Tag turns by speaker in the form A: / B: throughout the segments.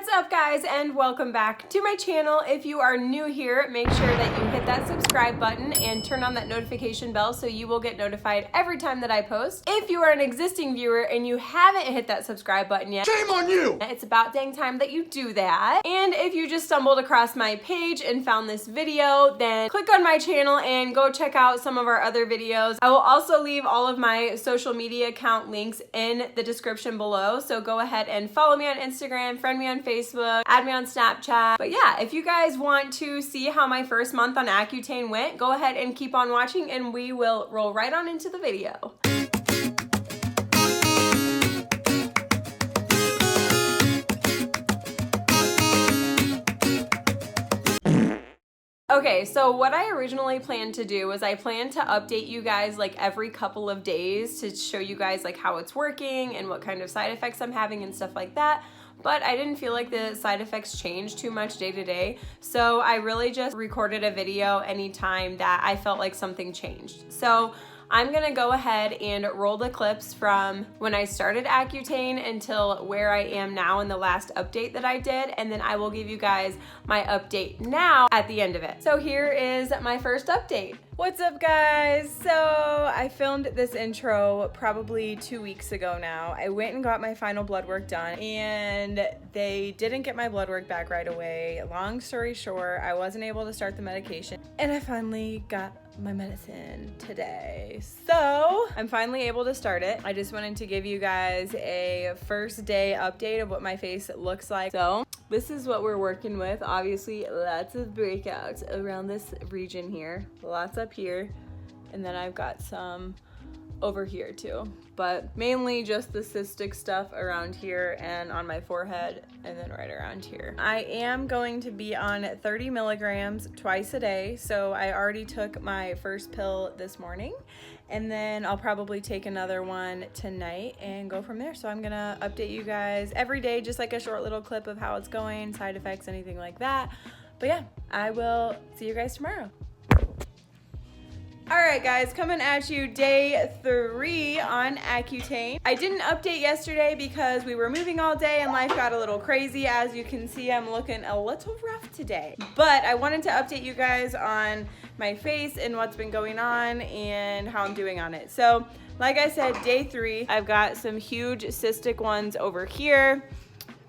A: What's up guys, and welcome back to my channel. If you are new here, make sure that you hit that subscribe button and turn on that notification bell so you will get notified every time that I post. If you are an existing viewer and you haven't hit that subscribe button yet, shame on you! It's about dang time that you do that. And if you just stumbled across my page and found this video, then click on my channel and go check out some of our other videos. I will also leave all of my social media account links in the description below, so go ahead and follow me on Instagram, friend me on Facebook, add me on Snapchat. But yeah, if you guys want to see how my first month on Accutane went, go ahead and keep on watching and we will roll right on into the video. Okay, so what I originally planned to do was I planned to update you guys like every couple of days to show you guys like how it's working and what kind of side effects I'm having and stuff like that. But I didn't feel like the side effects changed too much day to day. So I really just recorded a video anytime that I felt like something changed. So I'm gonna go ahead and roll the clips from when I started Accutane until where I am now in the last update that I did, and then I will give you guys my update now at the end of it. So here is my first update. What's up guys? So I filmed this intro probably 2 weeks ago now. I went and got my final blood work done and they didn't get my blood work back right away. Long story short, I wasn't able to start the medication and I finally got my medicine today. So I'm finally able to start it. I just wanted to give you guys a first day update of what my face looks like. So this is what we're working with. Obviously lots of breakouts around this region here. Lots up here. And then I've got some over here too, but mainly just the cystic stuff around here and on my forehead and then right around here. I am going to be on 30 milligrams twice a day. So I already took my first pill this morning and then I'll probably take another one tonight and go from there. So I'm gonna update you guys every day, just like a short little clip of how it's going, side effects, anything like that. But yeah, I will see you guys tomorrow. Alright guys, coming at you day 3 on Accutane. I didn't update yesterday because we were moving all day and life got a little crazy. As you can see, I'm looking a little rough today. But I wanted to update you guys on my face and what's been going on and how I'm doing on it. So, like I said, day 3, I've got some huge cystic ones over here.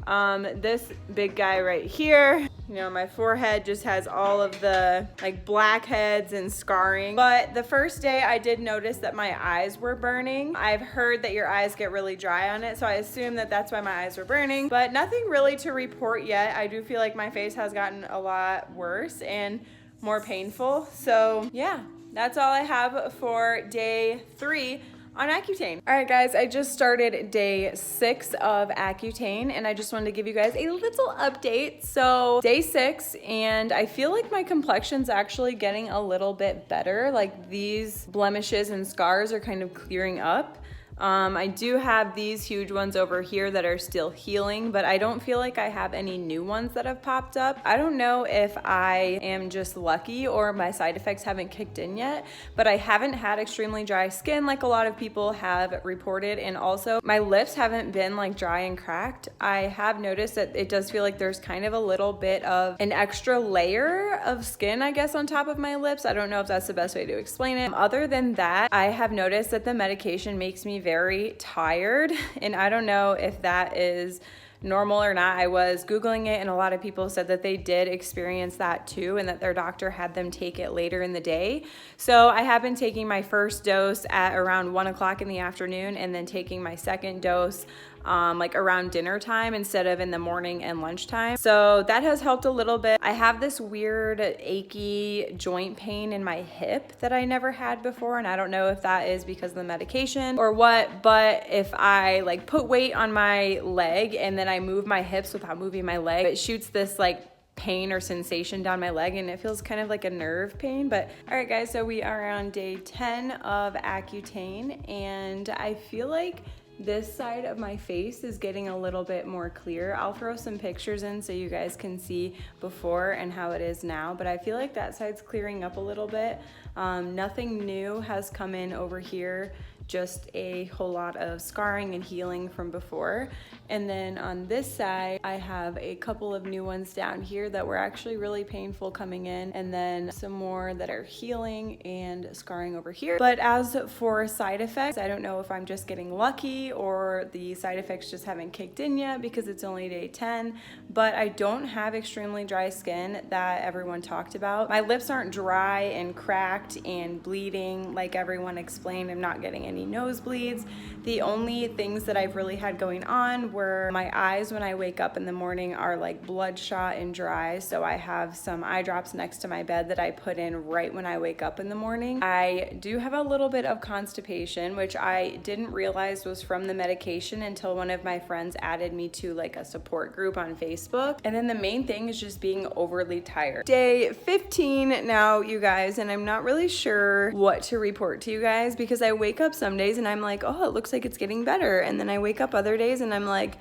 A: This big guy right here. You know, my forehead just has all of the like blackheads and scarring. But the first day I did notice that my eyes were burning. I've heard that your eyes get really dry on it, so I assume that that's why my eyes were burning, but nothing really to report yet. I do feel like my face has gotten a lot worse and more painful. So yeah, that's all I have for day 3 on Accutane. All right guys, I just started day 6 of Accutane and I just wanted to give you guys a little update. So day 6, and I feel like my complexion's actually getting a little bit better. Like these blemishes and scars are kind of clearing up. I do have these huge ones over here that are still healing, but I don't feel like I have any new ones that have popped up. I don't know if I am just lucky or my side effects haven't kicked in yet, but I haven't had extremely dry skin like a lot of people have reported, and also my lips haven't been like dry and cracked. I have noticed that it does feel like there's kind of a little bit of an extra layer of skin, I guess, on top of my lips. I don't know if that's the best way to explain it. Other than that, I have noticed that the medication makes me very tired, and I don't know if that is normal or not. I was Googling it and a lot of people said that they did experience that too and that their doctor had them take it later in the day. So I have been taking my first dose at around 1 o'clock in the afternoon and then taking my second dose like around dinner time instead of in the morning and lunchtime. So that has helped a little bit. I have this weird achy joint pain in my hip that I never had before, and I don't know if that is because of the medication or what, but if I like put weight on my leg and then I move my hips without moving my leg, it shoots this like pain or sensation down my leg and it feels kind of like a nerve pain. But all right guys, so we are on day 10 of Accutane and I feel like this side of my face is getting a little bit more clear. I'll throw some pictures in so you guys can see before and how it is now, but I feel like that side's clearing up a little bit. Nothing new has come in over here just a whole lot of scarring and healing from before. And then on this side, I have a couple of new ones down here that were actually really painful coming in, and then some more that are healing and scarring over here. But as for side effects, I don't know if I'm just getting lucky or the side effects just haven't kicked in yet because it's only day 10, but I don't have extremely dry skin that everyone talked about. My lips aren't dry and cracked and bleeding like everyone explained. I'm not getting any nosebleeds. The only things that I've really had going on were my eyes when I wake up in the morning are like bloodshot and dry, so I have some eye drops next to my bed that I put in right when I wake up in the morning. I do have a little bit of constipation, which I didn't realize was from the medication until one of my friends added me to like a support group on Facebook. And then the main thing is just being overly tired. Day 15 now, you guys, and I'm not really sure what to report to you guys because I wake up some days and I'm like, oh, it looks like it's getting better. And then I wake up other days and I'm like,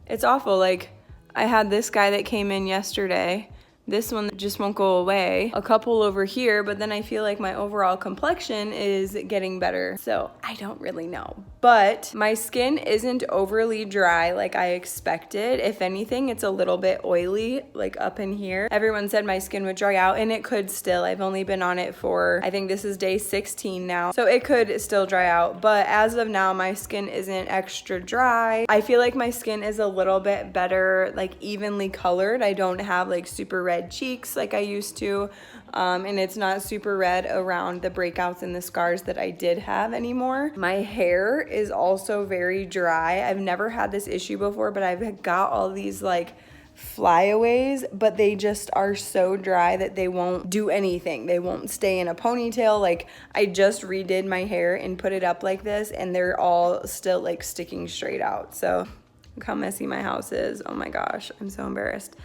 A: it's awful. Like, I had this guy that came in yesterday. This one just won't go away. A couple over here, but then I feel like my overall complexion is getting better. So I don't really know. But my skin isn't overly dry like I expected. If anything, it's a little bit oily, like up in here. Everyone said my skin would dry out, and it could still. I've only been on it for, I think this is day 16 now. So it could still dry out. But as of now, my skin isn't extra dry. I feel like my skin is a little bit better, like evenly colored. I don't have like super red cheeks like I used to, and it's not super red around the breakouts and the scars that I did have anymore. My hair is also very dry. I've never had this issue before, but I've got all these like flyaways, but they just are so dry that they won't do anything. They won't stay in a ponytail. Like, I just redid my hair and put it up like this, and they're all still like sticking straight out. So look how messy my house is. Oh my gosh, I'm so embarrassed.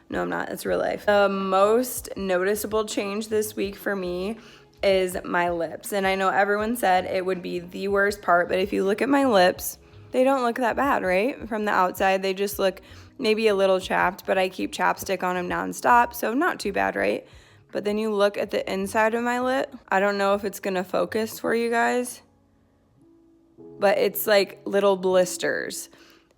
A: No, I'm not. It's real life. The most noticeable change this week for me is my lips. And I know everyone said it would be the worst part, but if you look at my lips, they don't look that bad, right? From the outside, they just look maybe a little chapped, but I keep chapstick on them nonstop, so not too bad, right? But then you look at the inside of my lip. I don't know if it's gonna focus for you guys, but it's like little blisters.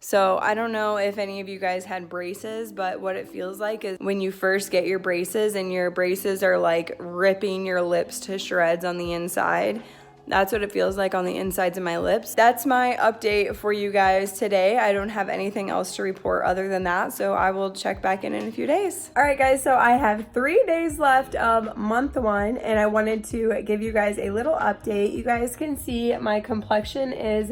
A: So I don't know if any of you guys had braces, but what it feels like is when you first get your braces and your braces are like ripping your lips to shreds on the inside. That's what it feels like on the insides of my lips. That's my update for you guys today. I don't have anything else to report other than that, so I will check back in a few days. All right, guys, so I have 3 days left of month 1, and I wanted to give you guys a little update. You guys can see my complexion is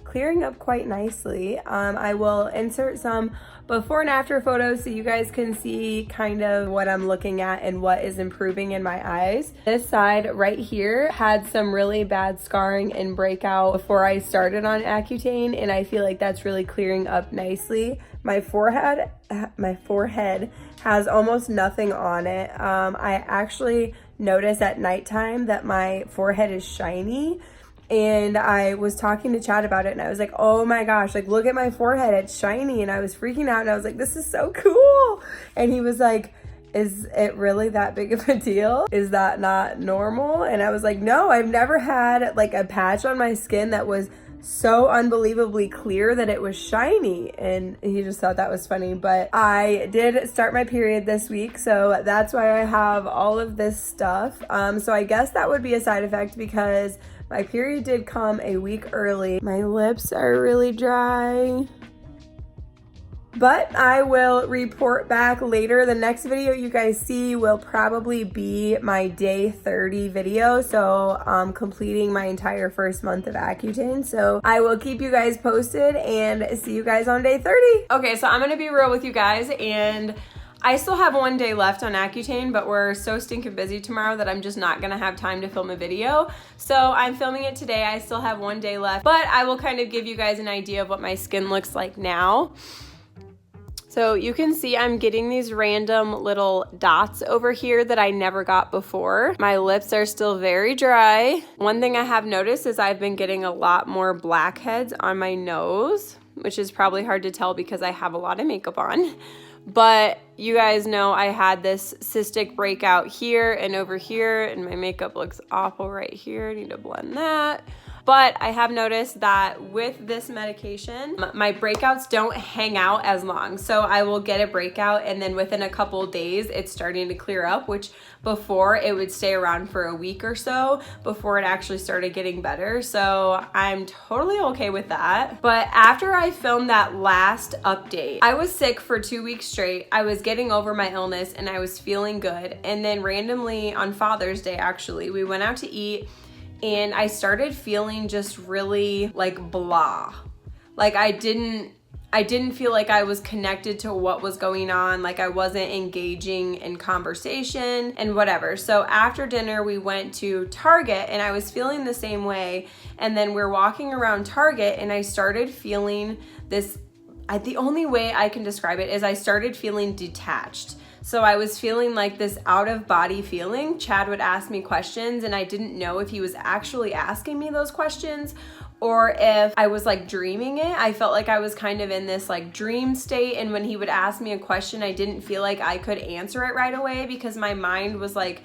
A: clearing up quite nicely. I will insert some before and after photos so you guys can see kind of what I'm looking at and what is improving in my eyes. This side right here had some really bad scarring and breakout before I started on Accutane, and I feel like that's really clearing up nicely. My forehead has almost nothing on it. I actually notice at nighttime that my forehead is shiny. And I was talking to Chad about it, and I was like, oh my gosh, like, look at my forehead, it's shiny. And I was freaking out, and I was like, this is so cool. And he was like, is it really that big of a deal? Is that not normal? And I was like, no, I've never had like a patch on my skin that was so unbelievably clear that it was shiny. And he just thought that was funny. But I did start my period this week, so that's why I have all of this stuff. So I guess that would be a side effect because my period did come a week early. My lips are really dry, but I will report back later. The next video you guys see will probably be my day 30 video. So I'm completing my entire first month of Accutane. So I will keep you guys posted and see you guys on day 30. Okay, so I'm gonna be real with you guys, and I still have 1 day left on Accutane, but we're so stinking busy tomorrow that I'm just not gonna have time to film a video. So I'm filming it today. I still have 1 day left, but I will kind of give you guys an idea of what my skin looks like now. So you can see I'm getting these random little dots over here that I never got before. My lips are still very dry. One thing I have noticed is I've been getting a lot more blackheads on my nose, which is probably hard to tell because I have a lot of makeup on. But you guys know I had this cystic breakout here and over here, and my makeup looks awful right here. I need to blend that. But I have noticed that with this medication, my breakouts don't hang out as long. So I will get a breakout and then within a couple days, it's starting to clear up, which before it would stay around for a week or so before it actually started getting better. So I'm totally okay with that. But after I filmed that last update, I was sick for 2 weeks straight. I was getting over my illness and I was feeling good. And then randomly on Father's Day, actually, we went out to eat and I started feeling just really like blah. Like I didn't feel like I was connected to what was going on, like I wasn't engaging in conversation and whatever. So after dinner, we went to Target and I was feeling the same way. And then we're walking around Target and I started feeling this, the only way I can describe it is I started feeling detached. So I was feeling like this out of body feeling. Chad would ask me questions and I didn't know if he was actually asking me those questions or if I was like dreaming it. I felt like I was kind of in this like dream state, and when he would ask me a question, I didn't feel like I could answer it right away because my mind was like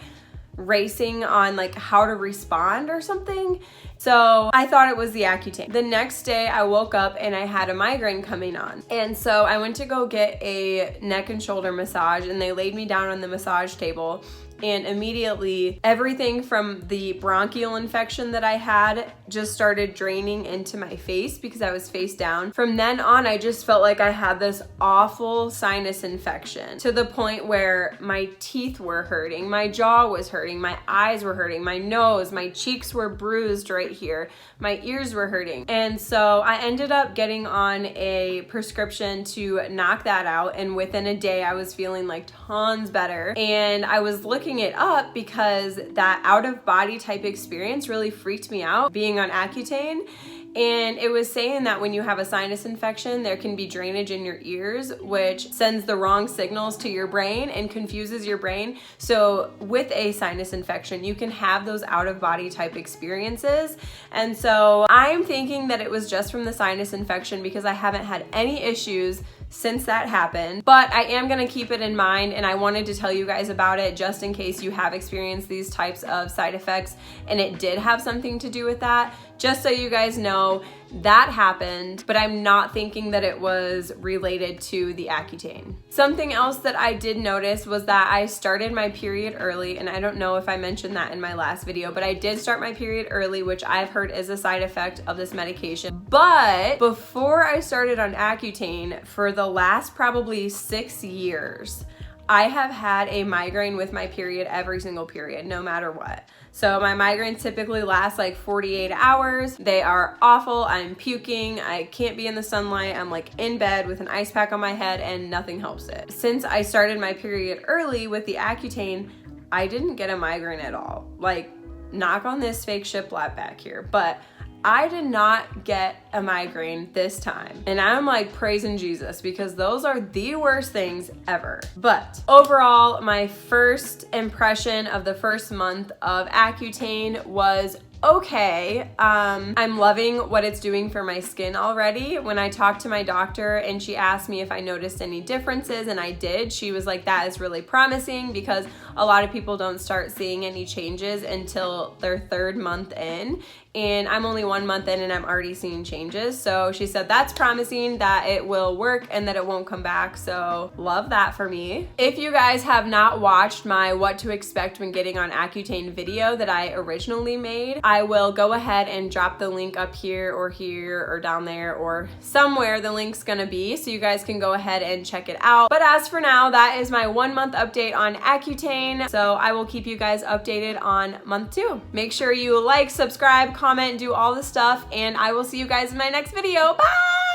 A: racing on like how to respond or something. So I thought it was the Accutane. The next day I woke up and I had a migraine coming on. And so I went to go get a neck and shoulder massage and they laid me down on the massage table. And immediately everything from the bronchial infection that I had just started draining into my face because I was face down. From then on, I just felt like I had this awful sinus infection to the point where my teeth were hurting, my jaw was hurting, my eyes were hurting, my nose, my cheeks were bruised right here, my ears were hurting. And so I ended up getting on a prescription to knock that out. And within a day, I was feeling like tons better. And I was looking it up because that out of body type experience really freaked me out being on Accutane. And it was saying that when you have a sinus infection, there can be drainage in your ears, which sends the wrong signals to your brain and confuses your brain. So with a sinus infection, you can have those out of body type experiences. And so I'm thinking that it was just from the sinus infection because I haven't had any issues since that happened, but I am gonna keep it in mind and I wanted to tell you guys about it just in case you have experienced these types of side effects and it did have something to do with that. Just so you guys know, that happened, but I'm not thinking that it was related to the Accutane. Something else that I did notice was that I started my period early, and I don't know if I mentioned that in my last video, but I did start my period early, which I've heard is a side effect of this medication. But before I started on Accutane, for the last probably 6 years, I have had a migraine with my period every single period, no matter what. So my migraines typically last like 48 hours. They are awful. I'm puking. I can't be in the sunlight. I'm like in bed with an ice pack on my head and nothing helps it. Since I started my period early with the Accutane, I didn't get a migraine at all. Like, knock on this fake shiplap back here, but I did not get a migraine this time. And I'm like praising Jesus because those are the worst things ever. But overall, my first impression of the first month of Accutane was okay. I'm loving what it's doing for my skin already. When I talked to my doctor and she asked me if I noticed any differences, and I did, she was like, that is really promising because a lot of people don't start seeing any changes until their 3rd month in. And I'm only 1 month in and I'm already seeing changes. So she said that's promising, that it will work and that it won't come back. So love that for me. If you guys have not watched my what to expect when getting on Accutane video that I originally made, I will go ahead and drop the link up here or down there or somewhere the link's gonna be, so you guys can go ahead and check it out. But as for now, that is my 1 month update on Accutane. So I will keep you guys updated on month 2. Make sure you like, subscribe, comment, do all the stuff, and I will see you guys in my next video. Bye!